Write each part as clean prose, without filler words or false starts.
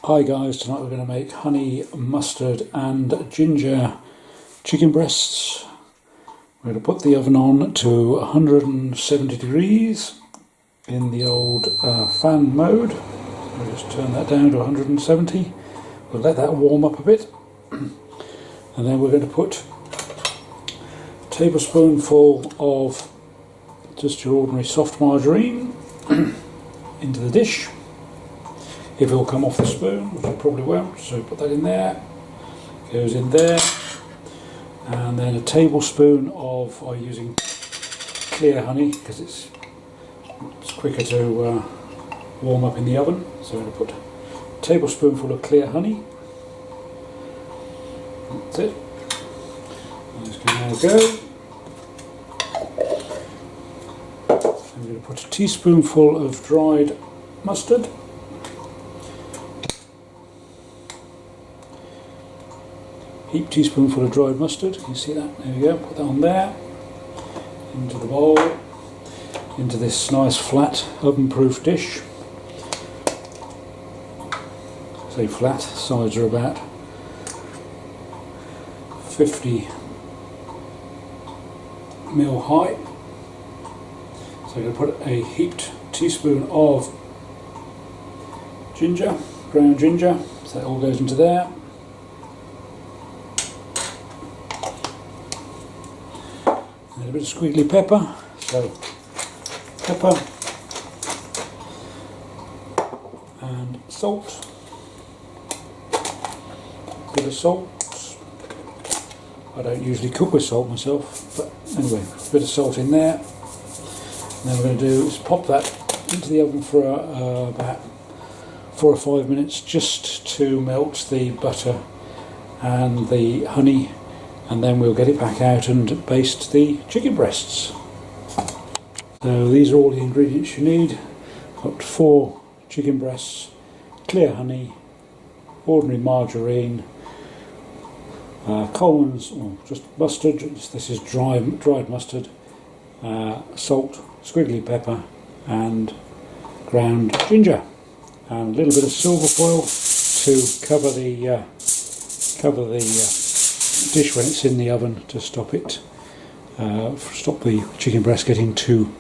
Hi guys, tonight we're going to make honey, mustard and ginger chicken breasts. We're going to put the oven on to 170 degrees in the old fan mode. We'll just turn that down to 170. We'll let that warm up a bit. And then we're going to put a tablespoonful of just your ordinary soft margarine into the dish. If it will come off the spoon, which it probably won't, so put that in there, goes in there, and then a tablespoon of, I'm using clear honey because it's quicker to warm up in the oven, so I'm going to put a tablespoonful of clear honey, that's it, that's going to now go. I'm going to put a teaspoonful of dried mustard, heaped teaspoonful of dried mustard, can you see that? There we go, put that on there, into the bowl, into this nice flat oven-proof dish. Say flat, sides are about 50 mil high. So I'm going to put a heaped teaspoon of ginger, ground ginger, so that all goes into there. A bit of squiggly pepper, so pepper and salt, a bit of salt. I don't usually cook with salt myself, but anyway, a bit of salt in there. And then we're going to do is pop that into the oven for about 4 or 5 minutes, just to melt the butter and the honey. And then we'll get it back out and baste the chicken breasts. So these are all the ingredients you need. Got 4 chicken breasts, clear honey, ordinary margarine, Coleman's, or just mustard, this is dried mustard, salt, squiggly pepper and ground ginger, and a little bit of silver foil to cover the dish when it's in the oven, to stop it, stop the chicken breast getting too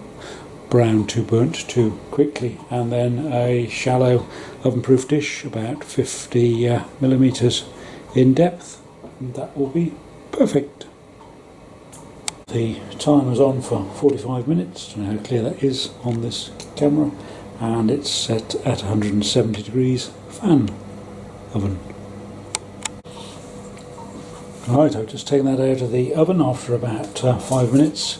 brown, too burnt too quickly. And then a shallow oven-proof dish, about 50 millimeters in depth, and that will be perfect. The timer's on for 45 minutes. I don't know how clear that is on this camera, and it's set at 170 degrees fan oven. Right, I've just taken that out of the oven after about 5 minutes,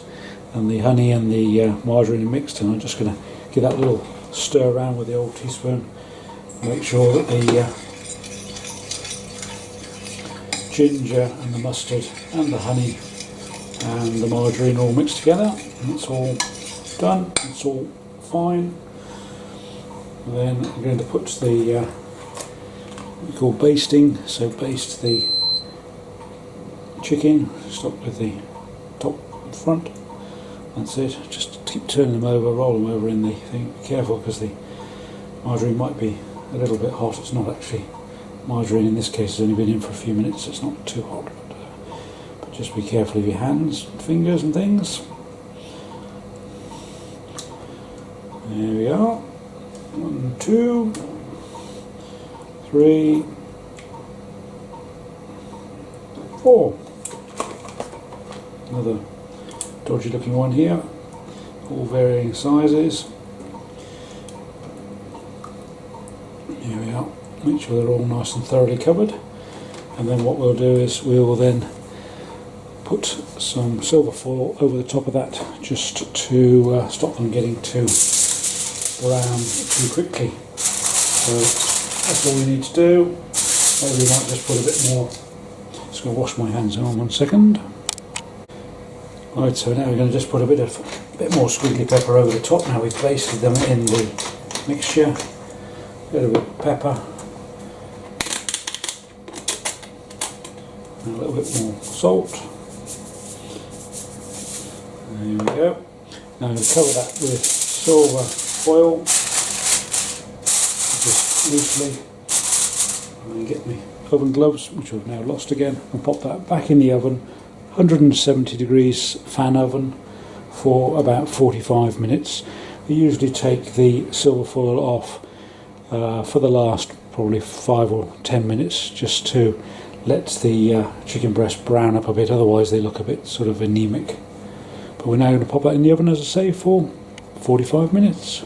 and the honey and the margarine are mixed, and I'm just going to give that a little stir around with the old teaspoon, make sure that the ginger and the mustard and the honey and the margarine are all mixed together, and it's all done, it's all fine. And then I'm going to put the what we call basting, so baste the chicken, stop with the top and front, that's it, just keep turning them over, roll them over in the thing. Be careful because the margarine might be a little bit hot. It's not actually margarine in this case, it's only been in for a few minutes, so it's not too hot, but just be careful of your hands and fingers and things. There we are, 1, 2, 3, 4. Another dodgy looking one here, all varying sizes. Here we are, make sure they're all nice and thoroughly covered. And then what we'll do is we will then put some silver foil over the top of that, just to stop them getting too brown too quickly. So that's all we need to do. Maybe we might just put a bit more. Just going to wash my hands on 1 second. Right, so now we're going to just put a bit more squiggly pepper over the top. Now we've basted them in the mixture. A little bit of pepper, and a little bit more salt. There we go. Now I'm going to cover that with silver foil, just loosely, I'm going to get my oven gloves, which I've now lost again, and pop that back in the oven, 170 degrees fan oven, for about 45 minutes. I usually take the silver foil off for the last probably 5 or 10 minutes, just to let the chicken breast brown up a bit, otherwise they look a bit sort of anemic. But we're now going to pop that in the oven, as I say, for 45 minutes.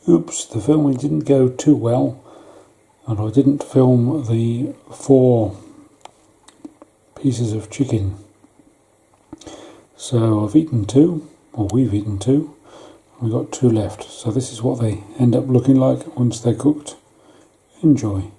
Oops, the filming didn't go too well, and I didn't film the 4 pieces of chicken. So I've eaten 2, or we've eaten 2, and we've got 2 left. So this is what they end up looking like once they're cooked. Enjoy.